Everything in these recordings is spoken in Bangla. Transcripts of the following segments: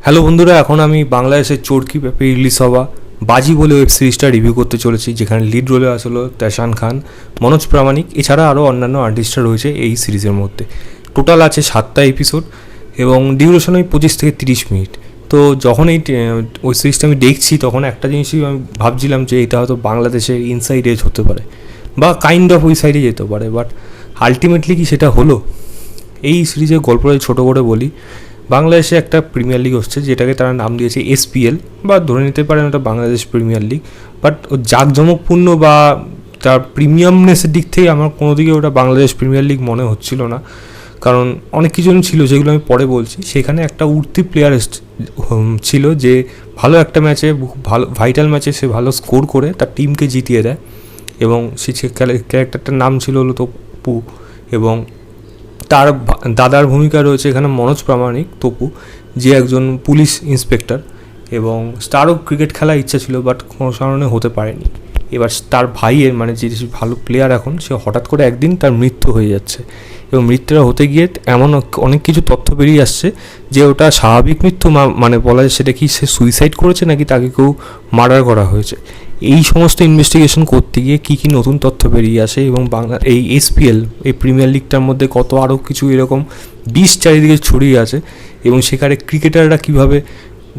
হ্যালো বন্ধুরা, এখন আমি বাংলাদেশের চরকি ব্যাপী রিলিজ হওয়া বাজি বলে ওয়েব সিরিজটা রিভিউ করতে চলেছি, যেখানে লিড রোলে আসলো তেশান খান, মনোজ প্রামাণিক, এছাড়া আরও অন্যান্য আর্টিস্টরা রয়েছে এই সিরিজের মধ্যে। টোটাল আছে 7টা এপিসোড এবং ডিউরেশন ওই 25 থেকে 30 মিনিট। তো যখন ওই সিরিজটা আমি দেখছি তখন একটা জিনিসই আমি ভাবছিলাম যে এটা হয়তো বাংলাদেশের ইনসাইড এজ হতে পারে বা কাইন্ড অফ ওই সাইডে যেতে পারে, বাট আলটিমেটলি কি সেটা হলো? এই সিরিজের গল্পটা ছোটো করে বলি। বাংলাদেশে একটা প্রিমিয়ার লিগ হচ্ছে, যেটাকে তারা নাম দিয়েছে এসপিএল, বা ধরে নিতে পারেন ওটা বাংলাদেশ প্রিমিয়ার লিগ। বাট ও জাঁকজমকপূর্ণ বা তার প্রিমিয়ামনেসের দিক থেকে আমার কোনো দিকে ওটা বাংলাদেশ প্রিমিয়ার লিগ মনে হচ্ছিল না, কারণ অনেক কিছু ছিল যেগুলো আমি পরে বলছি। সেখানে একটা উঠতি প্লেয়ার ছিল যে ভালো একটা ম্যাচে, ভালো ভাইটাল ম্যাচে সে ভালো স্কোর করে তার টিমকে জিতিয়ে দেয়, এবং সে ক্যারেক্টারটার নাম ছিল হলো তপু, এবং তার দাদার ভূমিকা রয়েছে এখানে মনোজ প্রামাণিক, তপু, যে একজন পুলিশ ইন্সপেক্টর, এবং তারও ক্রিকেট খেলার ইচ্ছা ছিল বাট কোনো কারণে হতে পারেনি। এবার তার ভাইয়ের মানে যে ভালো প্লেয়ার এখন, সে হঠাৎ করে একদিন তার মৃত্যু হয়ে যাচ্ছে, এবং মৃত্যুটা হতে গিয়ে এমন অনেক কিছু তথ্য বেরিয়ে আসছে যে ওটা স্বাভাবিক মৃত্যু মানে বলা যায়, সেটা কি সে সুইসাইড করেছে নাকি তাকে কেউ মার্ডার করা হয়েছে। এই সমস্ত ইনভেস্টিগেশন করতে গিয়ে কী কী নতুন তথ্য বেরিয়ে আসে, এবং বাংলা এই এসপিএল এই প্রিমিয়ার লিগটার মধ্যে কত আরও কিছু এরকম বিষ চারিদিকে ছড়িয়ে আছে, এবং সেখানে ক্রিকেটাররা কীভাবে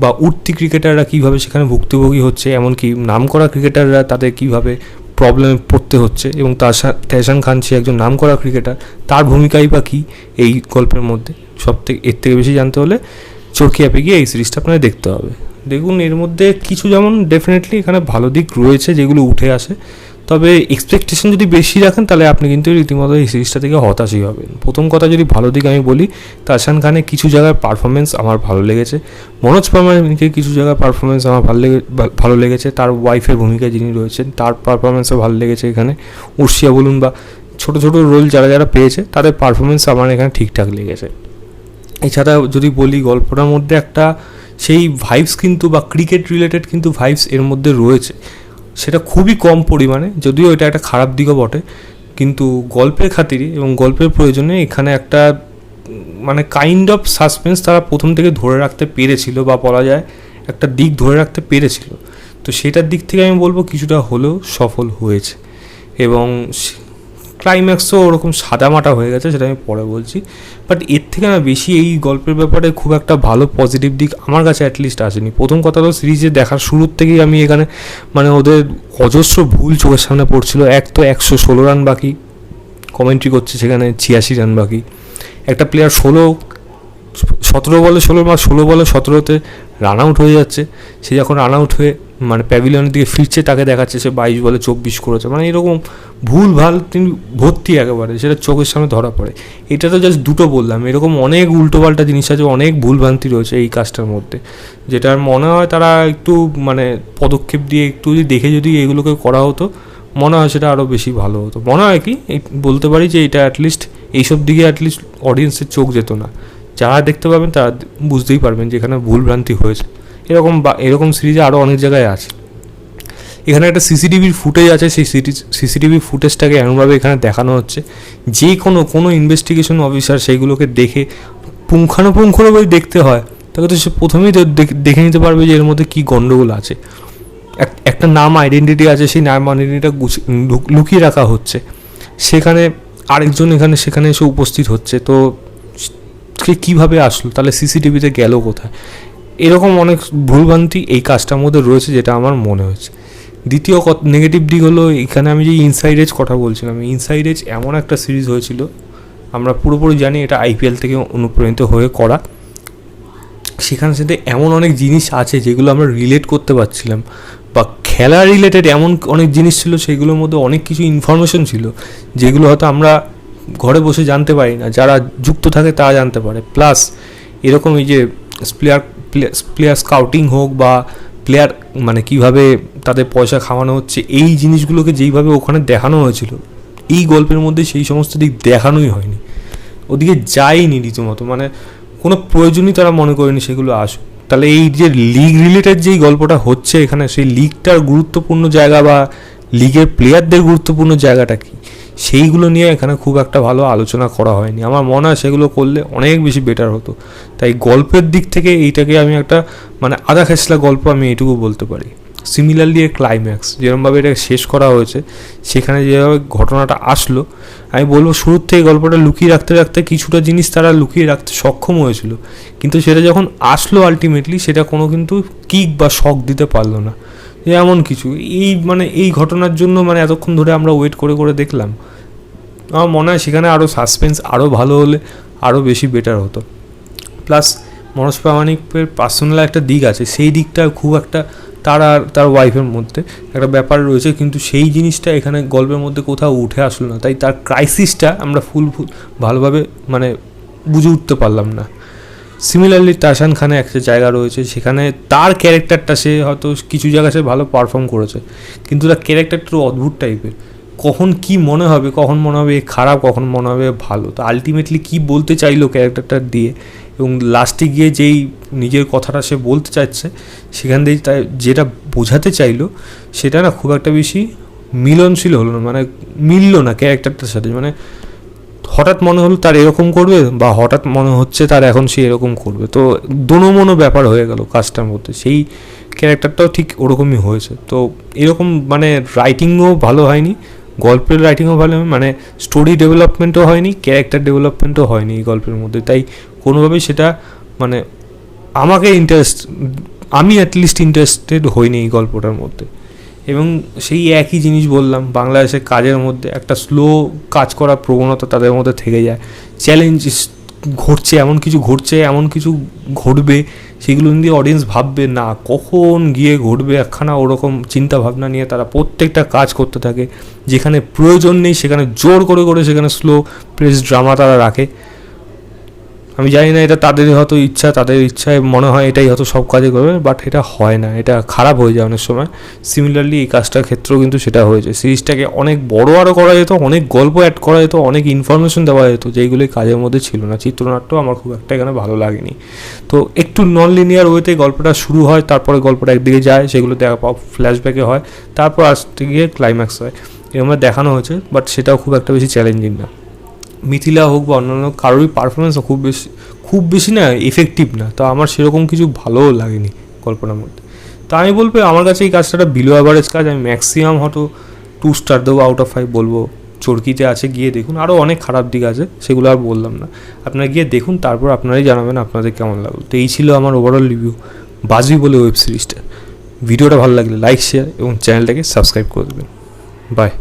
বা উঠতি ক্রিকেটাররা কীভাবে সেখানে ভুক্তভোগী হচ্ছে, এমনকি নামকরা ক্রিকেটাররা তাদের কীভাবে প্রবলেমে পড়তে হচ্ছে, এবং তেশান খান সে একজন নামকরা ক্রিকেটার, তার ভূমিকাই বা কী এই গল্পের মধ্যে। এর থেকে বেশি জানতে হলে চরকি অ্যাপে গিয়ে এই সিরিজটা আপনাদের দেখতে হবে। দেখুন, এর মধ্যে কিছু যেমন ডেফিনেটলি এখানে ভালো দিক রয়েছে যেগুলো উঠে আসে, তবে এক্সপেকটেশন যদি বেশি রাখেন তাহলে আপনি কিন্তু রীতিমতো এই সিরিজটা থেকে হতাশই হবেন। প্রথম কথা যদি ভালো দিক আমি বলি, তেশান খানের কিছু জায়গার পারফরমেন্স আমার ভালো লেগেছে, মনোজ প্রামাণিকের কিছু জায়গার পারফরমেন্স আমার ভালো লেগেছে, তার ওয়াইফের ভূমিকায় যিনি রয়েছেন তার পারফরমেন্সও ভালো লেগেছে। এখানে উর্ষিয়া বলুন বা ছোটো ছোটো রোল যারা পেয়েছে তাদের পারফরমেন্স আমার এখানে ঠিকঠাক লেগেছে। এছাড়া যদি বলি, গল্পটার মধ্যে একটা সেই ভাইবস কিন্তু বা ক্রিকেট রিলেটেড কিন্তু ভাইবস এর মধ্যে রয়েছে, সেটা খুবই কম পরিমাণে, যদিও এটা একটা খারাপ দিকও বটে, কিন্তু গল্পের খাতিরে এবং গল্পের প্রয়োজনে এখানে একটা মানে কাইন্ড অফ সাসপেন্স তারা প্রথম থেকে ধরে রাখতে পেরেছিল, বা বলা যায় একটা দিক ধরে রাখতে পেরেছিল। তো সেটার দিক থেকে আমি বলবো কিছুটা হলেও সফল হয়েছে, এবং ক্লাইম্যাক্সও ওরকম সাদামাটা হয়ে গেছে, সেটা আমি পরে বলছি। বাট এর থেকে না বেশি এই গল্পের ব্যাপারে খুব একটা ভালো পজিটিভ দিক আমার কাছে অ্যাটলিস্ট আসেনি। প্রথম কথা হলো, সিরিজে দেখার শুরুর থেকেই আমি এখানে মানে ওদের অজস্র ভুল চোখের সামনে পড়ছিল। এক তো 116 রান বাকি, কমেন্ট্রি করছে সেখানে 86 রান বাকি, একটা প্লেয়ার 17 বলে 16 বা 16 বলে 17তে রান আউট হয়ে যাচ্ছে, সে যখন রান আউট হয়ে মানে প্যাভিলিয়নের দিকে ফিরছে তাকে দেখাচ্ছে সে 22 বলে 24 করেছে। মানে এরকম ভুল ভাল তিনি ভর্তি একেবারে, সেটা চোখের সামনে ধরা পড়ে। এটা তো জাস্ট দুটো বললাম, এরকম অনেক উল্টোপাল্টা জিনিস আছে, অনেক ভুলভ্রান্তি রয়েছে এই কাজটার মধ্যে, যেটার মনে হয় তারা একটু মানে পদক্ষেপ দিয়ে একটু যদি এগুলোকে করা হতো, মনে হয় সেটা আরও বেশি ভালো হতো। মনে হয় কি বলতে পারি যে এটা অ্যাটলিস্ট এইসব দিকে অ্যাটলিস্ট অডিয়েন্সের চোখ যেত না, যারা দেখতে পাবেন তারা বুঝতেই পারবেন যে এখানে ভুলভ্রান্তি হয়েছে। এরকম সিরিজে আরও অনেক জায়গায় আছে। এখানে একটা সিসিটিভির ফুটেজ আছে, সেই সিসিটিভি ফুটেজটাকে এমনভাবে এখানে দেখানো হচ্ছে যে কোনো ইনভেস্টিগেশন অফিসার সেইগুলোকে দেখে পুঙ্খানুপুঙ্খভাবে দেখতে হয়, তাকে তো সে প্রথমেই দেখে নিতে পারবে যে এর মধ্যে কী গণ্ডগোল আছে। একটা নাম আইডেন্টিটি আছে, সেই নাম আইডেন্টিটিটা লুকিয়ে রাখা হচ্ছে, সেখানে আরেকজন সেখানে এসে উপস্থিত হচ্ছে, তো সে কীভাবে আসলো, তাহলে সিসিটিভিতে গেল কোথায়? এরকম অনেক ভুলভ্রান্তি এই কাজটার মধ্যে রয়েছে, যেটা আমার মনে হয়েছে। দ্বিতীয় নেগেটিভ দিক হলো, এখানে আমি যে ইনসাইড এজ কথা বলছিলাম, ইনসাইড এজ এমন একটা সিরিজ হয়েছিল, আমরা পুরোপুরি জানি এটা আইপিএল থেকে অনুপ্রাণিত হয়ে করা, সেখানে সাথে এমন অনেক জিনিস আছে যেগুলো আমরা রিলেট করতে পারছিলাম, বা খেলা রিলেটেড এমন অনেক জিনিস ছিল, সেগুলোর মধ্যে অনেক কিছু ইনফরমেশন ছিল যেগুলো হয়তো আমরা ঘরে বসে জানতে পারি না, যারা যুক্ত থাকে তারা জানতে পারে। প্লাস এরকম এই যে প্লেয়ার স্কাউটিং হোক বা প্লেয়ার মানে কীভাবে তাদের পয়সা খাওয়ানো হচ্ছে, এই জিনিসগুলোকে যেইভাবে ওখানে দেখানো হয়েছিল, এই গল্পের মধ্যে সেই সমস্ত দিক দেখানোই হয়নি, ওদিকে যায়নি রীতিমতো, মানে কোনো প্রয়োজনই তারা মনে করেনি সেগুলো আসুক। তাহলে এই যে লিগ রিলেটেড যেই গল্পটা হচ্ছে এখানে, সেই লিগটার গুরুত্বপূর্ণ জায়গা বা লিগের প্লেয়ারদের গুরুত্বপূর্ণ জায়গাটা কী, সেইগুলো নিয়ে এখানে খুব একটা ভালো আলোচনা করা হয়নি। আমার মনে হয় সেগুলো করলে অনেক বেশি বেটার হতো। তাই গল্পের দিক থেকে এইটাকে আমি একটা মানে আধা খেসলা গল্প আমি এইটুকু বলতে পারি। সিমিলারলি এর ক্লাইম্যাক্স যেরকমভাবে এটা শেষ করা হয়েছে, সেখানে যেভাবে ঘটনাটা আসলো, আমি বলবো শুরুর থেকে গল্পটা লুকিয়ে রাখতে রাখতে কিছুটা জিনিস তারা লুকিয়ে রাখতে সক্ষম হয়েছিল, কিন্তু সেটা যখন আসলো আলটিমেটলি সেটা কোনো কিন্তু কিক বা শক দিতে পারলো না। এমন কিছু এই ঘটনার জন্য এতক্ষণ ধরে আমরা ওয়েট করে করে দেখলাম। আমার মনে হয় সেখানে আরও সাসপেন্স আরও ভালো হলে আরও বেশি বেটার হতো। প্লাস মনোজ প্রামাণিকের পার্সোনাল একটা দিক আছে, সেই দিকটা খুব একটা তার আর তার ওয়াইফের মধ্যে একটা ব্যাপার রয়েছে, কিন্তু সেই জিনিসটা এখানে গল্পের মধ্যে কোথাও উঠে আসলো না। তাই তার ক্রাইসিসটা আমরা ভালোভাবে বুঝে উঠতে পারলাম না। সিমিলারলি তাহসান খানের একটা জায়গা রয়েছে, সেখানে তার ক্যারেক্টারটা সে হয়তো কিছু জায়গায় সে ভালো পারফর্ম করেছে, কিন্তু তার ক্যারেক্টারটা অদ্ভুত টাইপের। কখন কি মনে হবে, কখন মনে হবে খারাপ, কখন মনে হবে ভালো। তো আলটিমেটলি কী বলতে চাইলো ক্যারেক্টারটা দিয়ে, এবং লাস্টে গিয়ে যেই নিজের কথাটা সে বলতে চাইছে সেখান থেকে তাই যেটা বোঝাতে চাইলো সেটা না খুব একটা বেশি মিলনশীল হলো না, মিললো না ক্যারেক্টারটার সাথে। হঠাৎ মনে হলো তার এরকম করবে, বা হঠাৎ মনে হচ্ছে তার এখন সে এরকম করবে। তো দোনোমনো ব্যাপার হয়ে গেল কাজটার মধ্যে। সেই ক্যারেক্টারটাও ঠিক ওরকমই হয়েছে। তো এরকম রাইটিংও ভালো হয়নি, গল্পের রাইটিংও ভালো হয়নি, স্টোরি ডেভেলপমেন্টও হয়নি, ক্যারেক্টার ডেভেলপমেন্টও হয়নি এই গল্পের মধ্যে। তাই কোনোভাবেই সেটা আমি অ্যাটলিস্ট ইন্টারেস্টেড হইনি এই গল্পটার মধ্যে। এবং সেই একই জিনিস বললাম, বাংলাদেশের কাজের মধ্যে একটা স্লো কাজ করার প্রবণতা তাদের মধ্যে থেকে যায়। চ্যালেঞ্জ ঘটছে, এমন কিছু ঘটবে সেগুলো নিয়ে অডিয়েন্স ভাববে না কখন গিয়ে ঘটবে, একখানা ওরকম চিন্তা ভাবনা নিয়ে তারা প্রত্যেকটা কাজ করতে থাকে। যেখানে প্রয়োজন নেই সেখানে জোর করে করে সেখানে স্লো প্রেস ড্রামা তারা রাখে। আমি জানি না এটা তাদের হয়তো ইচ্ছা, তাদের ইচ্ছায় মনে হয় এটাই হয়তো সব কাজে করবে, বাট এটা হয় না, এটা খারাপ হয়ে যায় অনেক সময়। সিমিলারলি এই কাজটার ক্ষেত্রেও কিন্তু সেটা হয়েছে। সিরিজটাকে অনেক বড় আরও করা যেত, অনেক গল্প অ্যাড করা যেত, অনেক ইনফরমেশন দেওয়া যেত, যেইগুলোই কাজের মধ্যে ছিল না। চিত্রনাট্য আমার খুব একটা এখানে ভালো লাগেনি। তো একটু নন লিনিয়ার ওয়েতে গল্পটা শুরু হয়, তারপরে গল্পটা একদিকে যায়, সেগুলো দেখা ফ্ল্যাশব্যাকে হয়, তারপর আসতে গিয়ে ক্লাইম্যাক্স হয়, এরকম দেখানো হয়েছে। বাট সেটাও খুব একটা বেশি চ্যালেঞ্জিং না। মিথিলা হোক বা অন্যান্য কারোরই পারফরমেন্সও খুব বেশি না এফেক্টিভ না। তো আমার সেরকম কিছু ভালোও লাগেনি গল্পটার মধ্যে। তো আমি বলবো আমার কাছে এই কাজটা একটা বিলো অ্যাভারেজ কাজ। আমি ম্যাক্সিমাম হয়তো 2 স্টার দেবো আউট অফ 5 বলবো। চরকিতে আছে, গিয়ে দেখুন। আরও অনেক খারাপ দিক আছে, সেগুলো আর বললাম না। আপনারা গিয়ে দেখুন, তারপর আপনারাই জানাবেন আপনাদের কেমন লাগলো। তো এই ছিল আমার ওভারঅল রিভিউ বাজি বলে ওয়েব সিরিজটা। ভিডিওটা ভালো লাগলে লাইক, শেয়ার এবং চ্যানেলটাকে সাবস্ক্রাইব করে দেবেন। বাই।